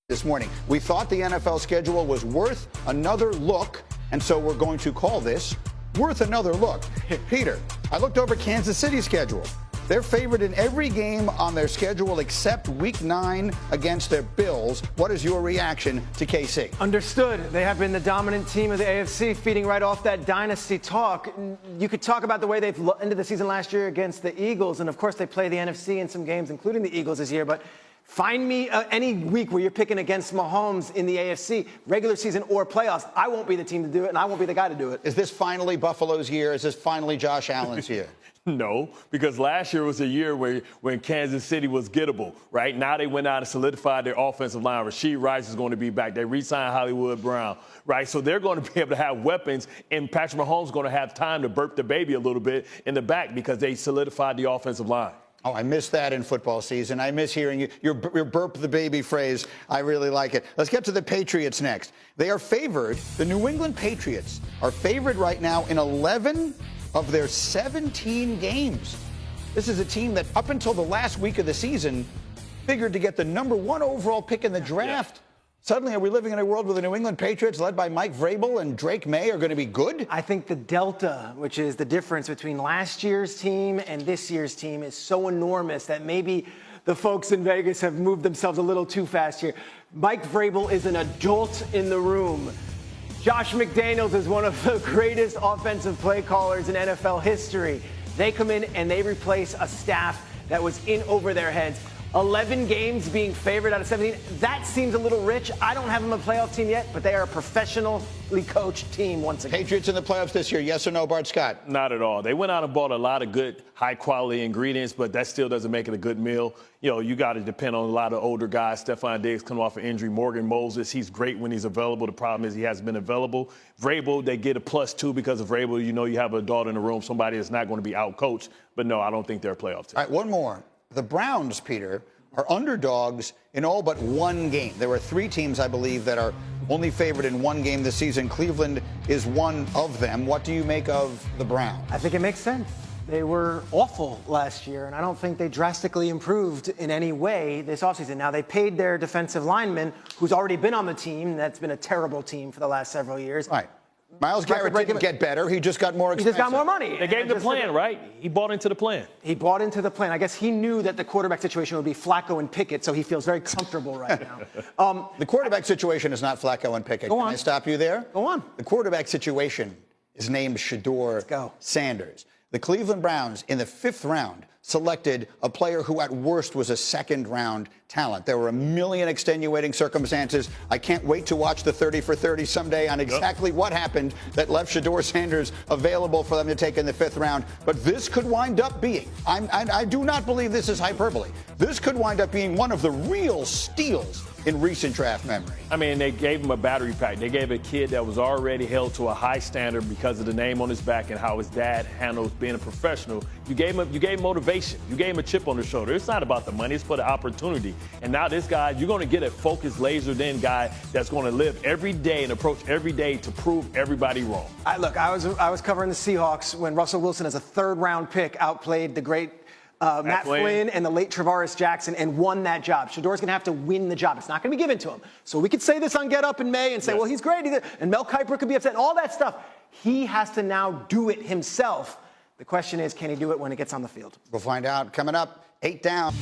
This morning, we thought the NFL schedule was worth another look, and so we're going to call this Worth Another Look. Peter, I looked over Kansas City's schedule. They're favored in every game on their schedule except Week 9 against their Bills. What is your reaction to KC? Understood. They have been the dominant team of the AFC, feeding right off that dynasty talk. You could talk about the way they've ended the season last year against the Eagles, and of course they play the NFC in some games, including the Eagles this year, but find me any week where you're picking against Mahomes in the AFC, regular season or playoffs. I won't be the team to do it, and I won't be the guy to do it. Is this finally Buffalo's year? Is this finally Josh Allen's year? No, because last year was a year when Kansas City was gettable, right? Now they went out and solidified their offensive line. Rasheed Rice is going to be back. They re-signed Hollywood Brown, right? So they're going to be able to have weapons, and Patrick Mahomes is going to have time to burp the baby a little bit in the back because they solidified the offensive line. Oh, I miss that in football season. I miss hearing your burp the baby phrase. I really like it. Let's get to the Patriots next. They are favored. The New England Patriots are favored right now in 11 of their 17 games. This is a team that up until the last week of the season figured to get the #1 overall pick in the draft. Yeah. Suddenly, are we living in a world where the New England Patriots, led by Mike Vrabel and Drake May, are going to be good? I think the delta, which is the difference between last year's team and this year's team, is so enormous that maybe the folks in Vegas have moved themselves a little too fast here. Mike Vrabel is an adult in the room. Josh McDaniels is one of the greatest offensive play callers in NFL history. They come in and they replace a staff that was in over their heads. 11 games being favored out of 17. That seems a little rich. I don't have them a playoff team yet, but they are a professionally coached team once again. Patriots in the playoffs this year, yes or no, Bart Scott? Not at all. They went out and bought a lot of good, high-quality ingredients, but that still doesn't make it a good meal. You know, you got to depend on a lot of older guys. Stephon Diggs coming off an injury. Morgan Moses, he's great when he's available. The problem is he hasn't been available. Vrabel, they get a +2 because of Vrabel. You know you have an adult in the room, somebody that's not going to be out-coached. But, no, I don't think they're a playoff team. All right, one more. The Browns, Peter, are underdogs in all but one game. There are 3 teams, I believe, that are only favored in one game this season. Cleveland is one of them. What do you make of the Browns? I think it makes sense. They were awful last year, and I don't think they drastically improved in any way this offseason. Now, they paid their defensive lineman, who's already been on the team. That's been a terrible team for the last several years. Right. Myles Garrett didn't get better. He just got more expensive. He just got more money. They gave him the plan, right? He bought into the plan. He bought into the plan. I guess he knew that the quarterback situation would be Flacco and Pickett, so he feels very comfortable right now. The quarterback situation is not Flacco and Pickett. Go on. Can I stop you there? Go on. The quarterback situation is named Shedeur Sanders. The Cleveland Browns, in the 5th round, selected a player who at worst was a 2nd-round talent. There were a million extenuating circumstances. I can't wait to watch the 30 for 30 someday on exactly what happened that left Shedeur Sanders available for them to take in the 5th round. But this could wind up being, I do not believe this is hyperbole, this could wind up being one of the real steals in recent draft memory. I mean, they gave him a battery pack. They gave a kid that was already held to a high standard because of the name on his back and how his dad handles being a professional. You gave him motivation. You gave him a chip on the shoulder. It's not about the money. It's for the opportunity. And now this guy, you're going to get a focused, lasered-in guy that's going to live every day and approach every day to prove everybody wrong. Look, I was covering the Seahawks when Russell Wilson, as a 3rd-round pick, outplayed the great Matt Flynn and the late Travaris Jackson and won that job. Shedeur's going to have to win the job. It's not going to be given to him. So we could say this on Get Up in May and say, well, he's great. And Mel Kiper could be upset and all that stuff. He has to now do it himself. The question is, can he do it when it gets on the field? We'll find out. Coming up, 8 down.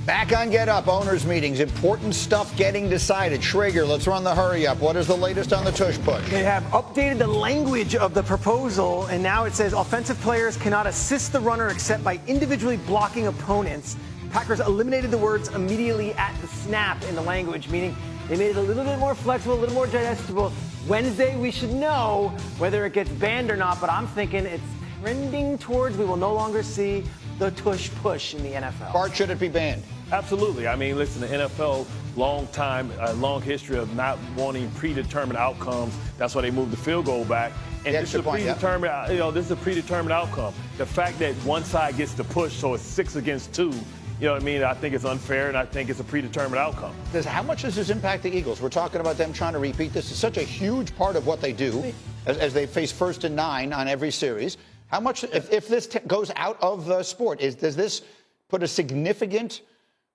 Back on Get Up, owners' meetings, important stuff getting decided. Schrager, let's run the hurry up. What is the latest on the tush push? They have updated the language of the proposal, and now it says offensive players cannot assist the runner except by individually blocking opponents. Packers eliminated the words immediately at the snap in the language, meaning they made it a little bit more flexible, a little more digestible. Wednesday, we should know whether it gets banned or not, but I'm thinking it's trending towards we will no longer see the tush push in the NFL. Bart, should it be banned? Absolutely. I mean, listen, the NFL, long history of not wanting predetermined outcomes. That's why they moved the field goal back. And this is a predetermined, this is a predetermined outcome. The fact that one side gets the push, so it's 6 against 2, you know what I mean? I think it's unfair, and I think it's a predetermined outcome. How much does this impact the Eagles? We're talking about them trying to repeat this. It's such a huge part of what they do as they face 1st and 9 on every series. How much, if this goes out of the sport, does this put a significant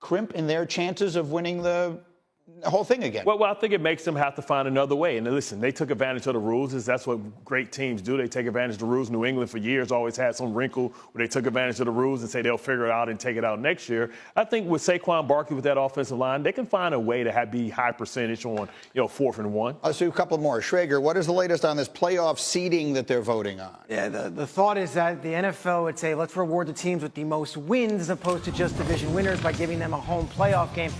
crimp in their chances of winning the whole thing again. Well, I think it makes them have to find another way. And listen, they took advantage of the rules. That's what great teams do. They take advantage of the rules. New England for years always had some wrinkle where they took advantage of the rules and say they'll figure it out and take it out next year. I think with Saquon Barkley with that offensive line, they can find a way to be high percentage on 4th and 1. Let's do a couple more. Schrager, what is the latest on this playoff seeding that they're voting on? Yeah, the thought is that the NFL would say, let's reward the teams with the most wins as opposed to just division winners by giving them a home playoff game.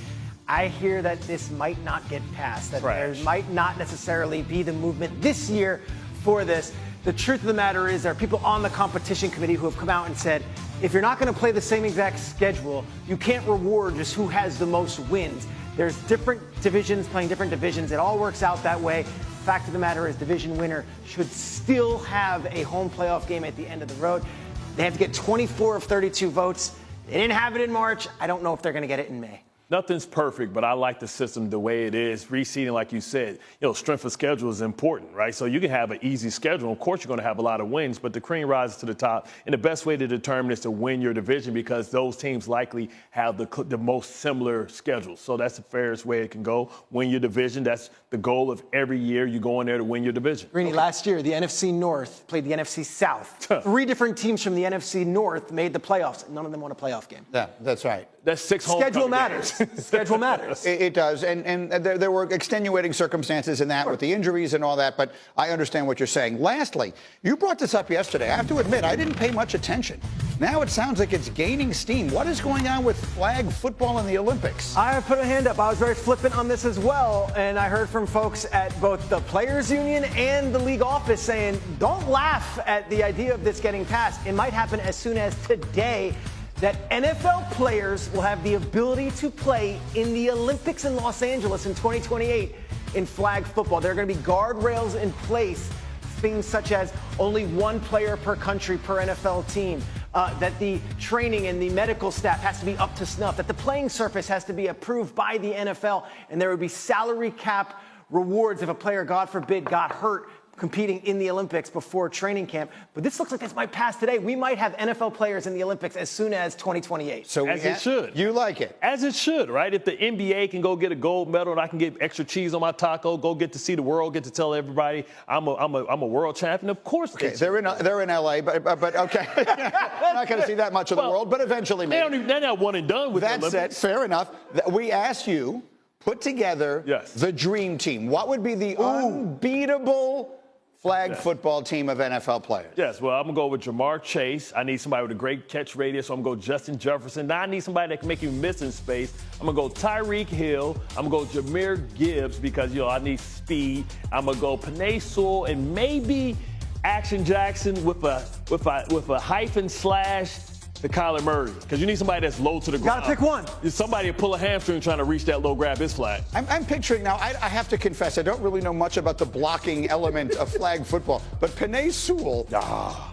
I hear that this might not get passed, that there might not necessarily be the movement this year for this. The truth of the matter is there are people on the competition committee who have come out and said, if you're not going to play the same exact schedule, you can't reward just who has the most wins. There's different divisions playing different divisions. It all works out that way. Fact of the matter is division winner should still have a home playoff game at the end of the road. They have to get 24 of 32 votes. They didn't have it in March. I don't know if they're going to get it in May. Nothing's perfect, but I like the system the way it is. Reseeding, like you said, strength of schedule is important, right? So you can have an easy schedule. Of course, you're going to have a lot of wins, but the cream rises to the top. And the best way to determine is to win your division because those teams likely have the most similar schedules. So that's the fairest way it can go. Win your division. That's the goal of every year. You go in there to win your division. Greeny, last year, the NFC North played the NFC South. 3 different teams from the NFC North made the playoffs. None of them won a playoff game. Yeah, that's right. That's 6 home Schedule matters. Schedule matters. It does. And there were extenuating circumstances in that with the injuries and all that, but I understand what you're saying. Lastly, you brought this up yesterday. I have to admit, I didn't pay much attention. Now it sounds like it's gaining steam. What is going on with flag football in the Olympics? I put a hand up. I was very flippant on this as well, and I heard from folks at both the Players Union and the league office saying, don't laugh at the idea of this getting passed. It might happen as soon as today, that NFL players will have the ability to play in the Olympics in Los Angeles in 2028 in flag football. There are going to be guardrails in place, things such as only 1 player per country per NFL team, that the training and the medical staff has to be up to snuff, that the playing surface has to be approved by the NFL, and there would be salary cap rewards if a player, God forbid, got hurt competing in the Olympics before training camp. But this looks like this might pass today. We might have NFL players in the Olympics as soon as 2028. So as it should. You like it. As it should, right? If the NBA can go get a gold medal and I can get extra cheese on my taco, go get to see the world, get to tell everybody I'm a world champion, of course. Okay, they're in LA, but okay. Not going to see that much of the world, but eventually maybe. They're not one and done with that the said, fair enough. We asked you, put together the dream team. What would be the unbeatable flag football team of NFL players? Yes, well, I'm going to go with Jamar Chase. I need somebody with a great catch radius, so I'm going to go Justin Jefferson. Now I need somebody that can make you miss in space. I'm going to go Tyreek Hill. I'm going to go Jameer Gibbs because, I need speed. I'm going to go Penei Sewell and maybe Action Jackson with a hyphen slash to Kyler Murray, because you need somebody that's low to the ground. Gotta pick one. Somebody to pull a hamstring trying to reach that low, grab his flag. I'm picturing now, I have to confess, I don't really know much about the blocking element of flag football, but Penei Sewell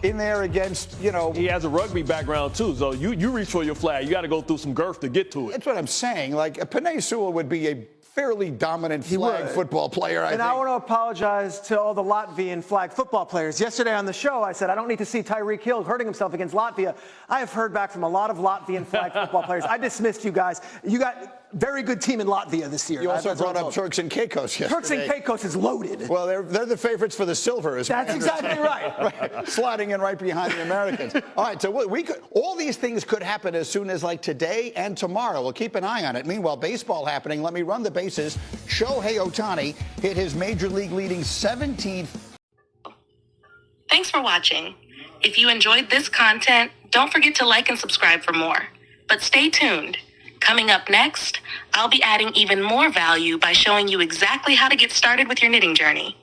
in there against, He has a rugby background too, so you reach for your flag. You got to go through some girth to get to it. That's what I'm saying. Like, Penei Sewell would be a fairly dominant flag football player, I think. I want to apologize to all the Latvian flag football players. Yesterday on the show, I said, I don't need to see Tyreek Hill hurting himself against Latvia. I have heard back from a lot of Latvian flag football players. I dismissed you guys. You got very good team in Latvia this year. You also brought up Turks and Caicos yesterday. Turks and Caicos is loaded. Well, they're the favorites for the silver. That's exactly right. Sliding in right behind the Americans. All right, so all these things could happen as soon as like today and tomorrow. We'll keep an eye on it. Meanwhile, baseball happening. Let me run the bases. Shohei Ohtani hit his major league leading 17th. Thanks for watching. If you enjoyed this content, don't forget to like and subscribe for more. But stay tuned. Coming up next, I'll be adding even more value by showing you exactly how to get started with your knitting journey.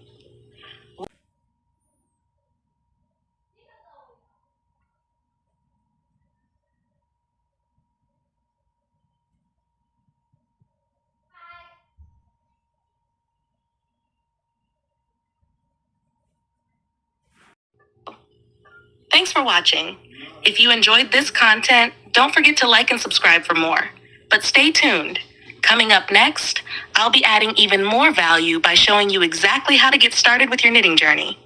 Thanks for watching. If you enjoyed this content, don't forget to like and subscribe for more. But stay tuned. Coming up next, I'll be adding even more value by showing you exactly how to get started with your knitting journey.